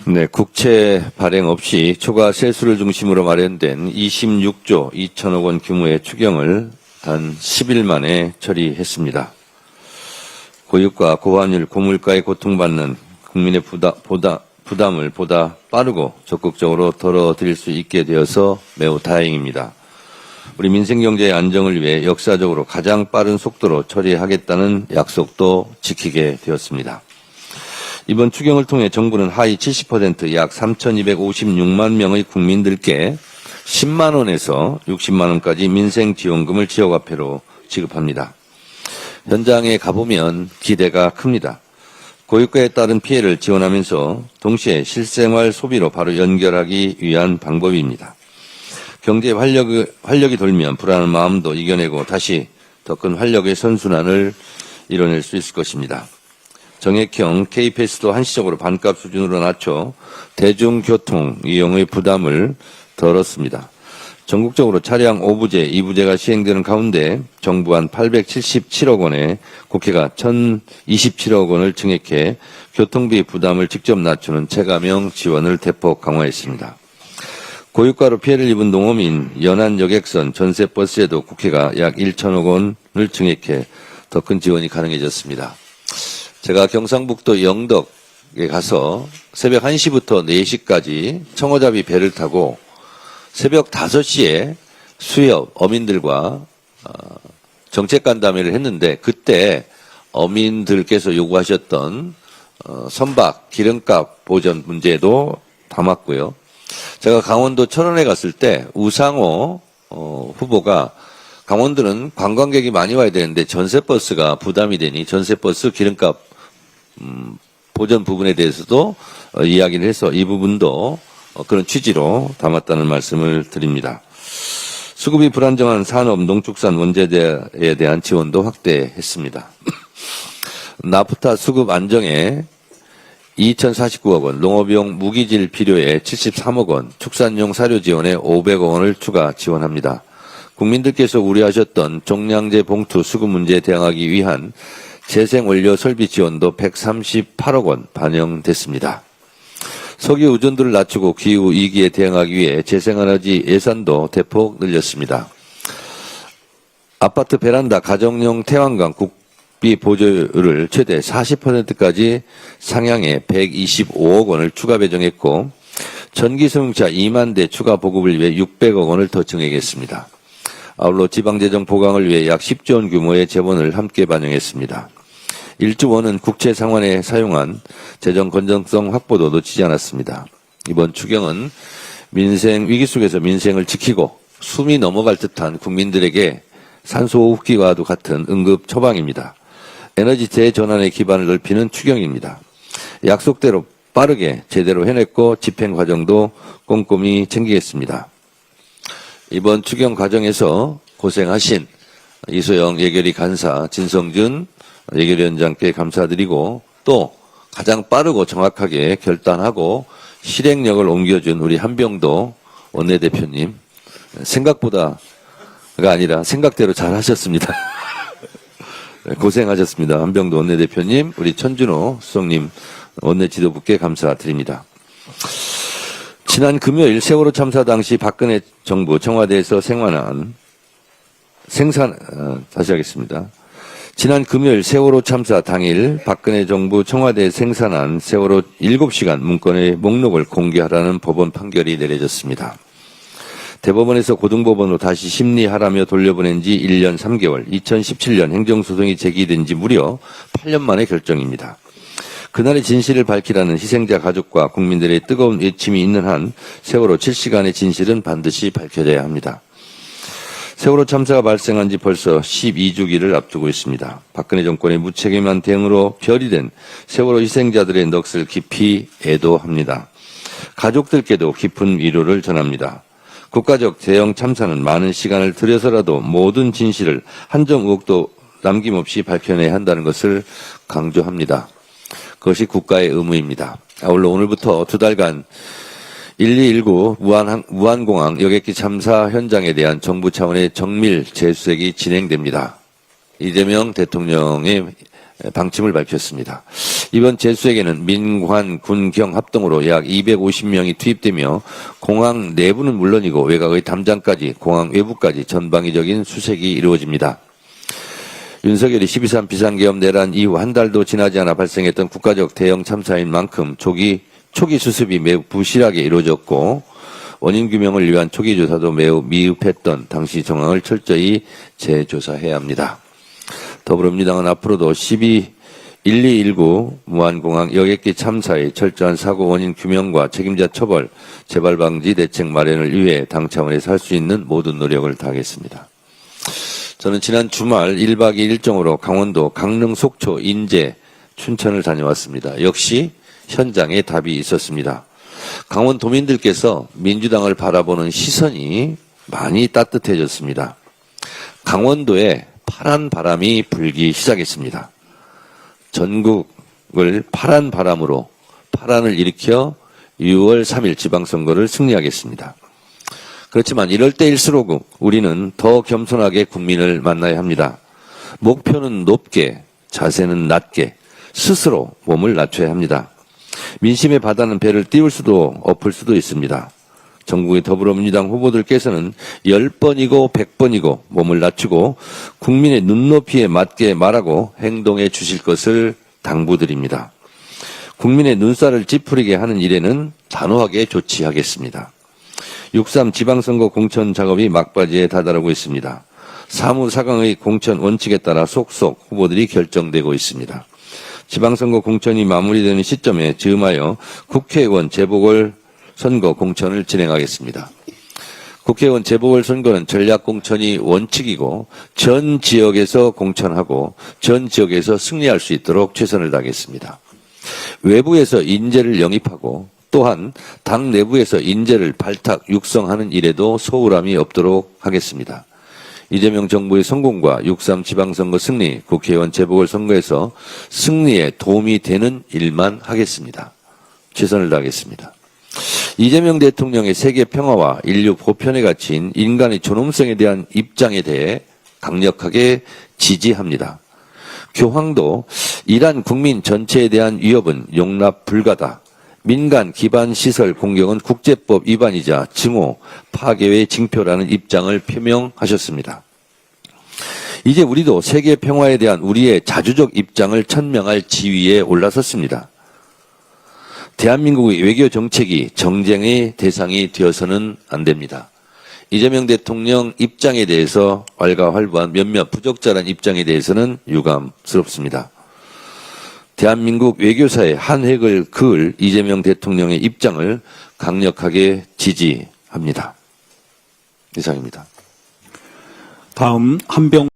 네, 국채 발행 없이 초과 세수를 중심으로 마련된 26조 2천억 원 규모의 추경을 단 10일 만에 처리했습니다. 고유가, 고환율, 고물가에 고통받는 국민의 부담을 보다 빠르고 적극적으로 덜어드릴 수 있게 되어서 매우 다행입니다. 우리 민생경제의 안정을 위해 역사적으로 가장 빠른 속도로 처리하겠다는 약속도 지키게 되었습니다. 이번 추경을 통해 정부는 하위 70% 약 3,256만 명의 국민들께 10만 원에서 60만 원까지 민생지원금을 지역화폐로 지급합니다. 현장에 가보면 기대가 큽니다. 고유가에 따른 피해를 지원하면서 동시에 실생활 소비로 바로 연결하기 위한 방법입니다. 경제에 활력이 돌면 불안한 마음도 이겨내고 다시 더 큰 활력의 선순환을 이뤄낼 수 있을 것입니다. 정액형 K패스도 한시적으로 반값 수준으로 낮춰 대중교통 이용의 부담을 덜었습니다. 전국적으로 차량 5부제, 2부제가 시행되는 가운데 정부안 877억 원에 국회가 1,027억 원을 증액해 교통비 부담을 직접 낮추는 체감형 지원을 대폭 강화했습니다. 고유가로 피해를 입은 농어민, 연안 여객선, 전세버스에도 국회가 약 1천억 원을 증액해 더 큰 지원이 가능해졌습니다. 제가 경상북도 영덕에 가서 새벽 1시부터 4시까지 청어잡이 배를 타고 새벽 5시에 수협 어민들과 정책간담회를 했는데 그때 어민들께서 요구하셨던 선박, 기름값 보전 문제도 담았고요. 제가 강원도 철원에 갔을 때 우상호 후보가 강원도는 관광객이 많이 와야 되는데 전세버스가 부담이 되니 전세버스 기름값 보전 부분에 대해서도 이야기를 해서 이 부분도 그런 취지로 담았다는 말씀을 드립니다. 수급이 불안정한 산업, 농축산, 원재재에 대한 지원도 확대했습니다. 나프타 수급 안정에 2,049억 원, 농업용 무기질 필요에 73억 원, 축산용 사료 지원에 500억 원을 추가 지원합니다. 국민들께서 우려하셨던 종량제 봉투 수급 문제에 대응하기 위한 재생원료 설비 지원도 138억 원 반영됐습니다. 석유 의존도를 낮추고 기후 위기에 대응하기 위해 재생에너지 예산도 대폭 늘렸습니다. 아파트 베란다 가정용 태양광 국비 보조율을 최대 40%까지 상향해 125억 원을 추가 배정했고 전기승용차 2만 대 추가 보급을 위해 600억 원을 더 증액했습니다. 아울러 지방재정 보강을 위해 약 10조 원 규모의 재원을 함께 반영했습니다. 1조 원은 국채 상환에 사용한 재정 건전성 확보도 놓치지 않았습니다. 이번 추경은 민생 위기 속에서 민생을 지키고 숨이 넘어갈 듯한 국민들에게 산소호흡기와도 같은 응급 처방입니다. 에너지 재전환의 기반을 넓히는 추경입니다. 약속대로 빠르게 제대로 해냈고 집행 과정도 꼼꼼히 챙기겠습니다. 이번 추경 과정에서 고생하신 이소영 예결위 간사, 진성준 예결위원장께 감사드리고 또 가장 빠르고 정확하게 결단하고 실행력을 옮겨준 우리 한병도 원내대표님 생각보다가 아니라 생각대로 잘 하셨습니다. 고생하셨습니다. 한병도 원내대표님, 우리 천준호 수석님 원내지도부께 감사드립니다. 지난 금요일 세월호 참사 당시 박근혜 정부 청와대에서 지난 금요일 세월호 참사 당일 박근혜 정부 청와대에 생산한 세월호 7시간 문건의 목록을 공개하라는 법원 판결이 내려졌습니다. 대법원에서 고등법원으로 다시 심리하라며 돌려보낸 지 1년 3개월, 2017년 행정소송이 제기된 지 무려 8년 만의 결정입니다. 그날의 진실을 밝히라는 희생자 가족과 국민들의 뜨거운 외침이 있는 한 세월호 7시간의 진실은 반드시 밝혀져야 합니다. 세월호 참사가 발생한 지 벌써 12주기를 앞두고 있습니다. 박근혜 정권의 무책임한 대응으로 별이 된 세월호 희생자들의 넋을 깊이 애도합니다. 가족들께도 깊은 위로를 전합니다. 국가적 대형 참사는 많은 시간을 들여서라도 모든 진실을 한 점 의혹도 남김없이 밝혀내야 한다는 것을 강조합니다. 그것이 국가의 의무입니다. 아울러 오늘부터 2달간 1219 무안공항 여객기 참사 현장에 대한 정부 차원의 정밀 재수색이 진행됩니다. 이재명 대통령의 방침을 밝혔습니다. 이번 제수에게는 민관, 군, 경 합동으로 약 250명이 투입되며 공항 내부는 물론이고 외곽의 담장까지 공항 외부까지 전방위적인 수색이 이루어집니다. 윤석열이 12.3 비상계엄 내란 이후 한 달도 지나지 않아 발생했던 국가적 대형 참사인 만큼 초기 수습이 매우 부실하게 이루어졌고 원인 규명을 위한 초기 조사도 매우 미흡했던 당시 정황을 철저히 재조사해야 합니다. 더불어민주당은 앞으로도 1219 무안공항 여객기 참사의 철저한 사고 원인 규명과 책임자 처벌, 재발 방지 대책 마련을 위해 당 차원에서 할 수 있는 모든 노력을 다하겠습니다. 저는 지난 주말 1박 2일 일정으로 강원도 강릉, 속초, 인제, 춘천을 다녀왔습니다. 역시 현장에 답이 있었습니다. 강원 도민들께서 민주당을 바라보는 시선이 많이 따뜻해졌습니다. 강원도에 파란 바람이 불기 시작했습니다. 전국을 파란 바람으로 파란을 일으켜 6월 3일 지방선거를 승리하겠습니다. 그렇지만 이럴 때일수록 우리는 더 겸손하게 국민을 만나야 합니다. 목표는 높게, 자세는 낮게 스스로 몸을 낮춰야 합니다. 민심의 바다는 배를 띄울 수도 엎을 수도 있습니다. 전국의 더불어민주당 후보들께서는 10번이고 100번이고 몸을 낮추고 국민의 눈높이에 맞게 말하고 행동해 주실 것을 당부드립니다. 국민의 눈살을 찌푸리게 하는 일에는 단호하게 조치하겠습니다. 6.3 지방선거 공천 작업이 막바지에 다다르고 있습니다. 사무 4강의 공천 원칙에 따라 속속 후보들이 결정되고 있습니다. 지방선거 공천이 마무리되는 시점에 즈음하여 국회의원 재보궐선거 공천을 진행하겠습니다. 국회의원 재보궐선거는 전략공천이 원칙이고 전 지역에서 공천하고 전 지역에서 승리할 수 있도록 최선을 다하겠습니다. 외부에서 인재를 영입하고 또한 당 내부에서 인재를 발탁, 육성하는 일에도 소홀함이 없도록 하겠습니다. 이재명 정부의 성공과 6.3 지방선거 승리, 국회의원 재보궐선거에서 승리에 도움이 되는 일만 하겠습니다. 최선을 다하겠습니다. 이재명 대통령의 세계 평화와 인류 보편에 갇힌 인간의 존엄성에 대한 입장에 대해 강력하게 지지합니다. 교황도 이란 국민 전체에 대한 위협은 용납 불가다. 민간 기반 시설 공격은 국제법 위반이자 증오, 파괴의 징표라는 입장을 표명하셨습니다. 이제 우리도 세계 평화에 대한 우리의 자주적 입장을 천명할 지위에 올라섰습니다. 대한민국의 외교 정책이 정쟁의 대상이 되어서는 안 됩니다. 이재명 대통령 입장에 대해서 왈가왈부한 몇몇 부적절한 입장에 대해서는 유감스럽습니다. 대한민국 외교사의 한 획을 그을 이재명 대통령의 입장을 강력하게 지지합니다. 이상입니다. 다음 한병